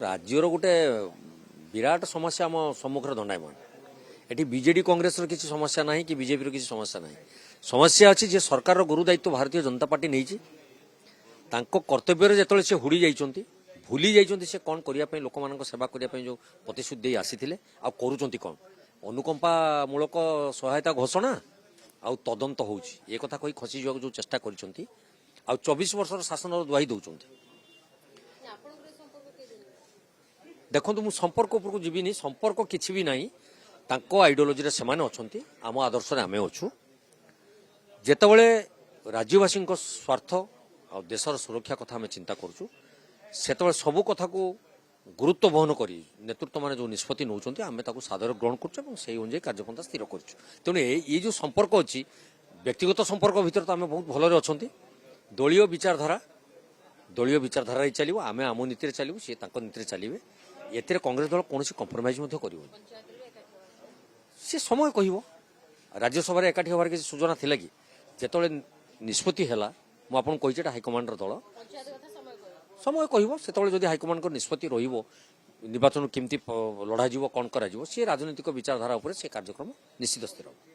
राज्यर गोटे विराट समस्या आम सम्मुखें दंडायमान एटी बीजेडी कांग्रेस किसी समस्या ना कि बीजेपी किसी समस्या ना समस्या अच्छी जे सरकार गुरु दायित्व भारतीय जनता पार्टी नहीं कर्तव्य जो से हुड़ी जाइंट भूली जाइंट से कौन करने लोक मान सेवा करने जो प्रतिश्रुति आसी करुँच कौन अनुकंपामूलक सहायता घोषणा आउ तदंत होता कही खसी जा जो चेष्टा कर 24 वर्ष शासन दुआई दौरान देखो मु संपर्क उपरको जीविनी संपर्क किसी भी नहीं तांको आइडियोलॉजी से माने अछंती आम आदर्श रे आमे अछु जेतेबेले राज्यवासी स्वार्थ और देशर सुरक्षा कथा आम चिंता करूँ सेतेबेले सबु कथा को गुरुत्व बहन करी नेतृत्व माने जो निष्पत्ति नौचंती आमे ताको सादर ग्रहण करछु एवं सेही अनुसार कार्यपंथा स्थिर करछु तेणु ये जो संपर्क अछि व्यक्तिगत संपर्क भीतर तो आमे बहुत भलरे अछंती दलीय विचारधारा ही चलिबो आमे आम नीति रे चलिबो से ताको नीति रे चलिबे एतिर कांग्रेस दल कौन कंप्रोमाइज सी समय कह राज्यसभा एकाठी हबार किसी सूचना थिला कि जेतबेले निष्पत्ति हैला मु आपन कहिचे हाइकमांडर दल समय कह से हाइकमांड निष्पत्ति रहिबो निर्वाचन केमती लड़ा कौन करा सी राजनीतिक विचारधारा से कार्यक्रम निश्चित स्थिर।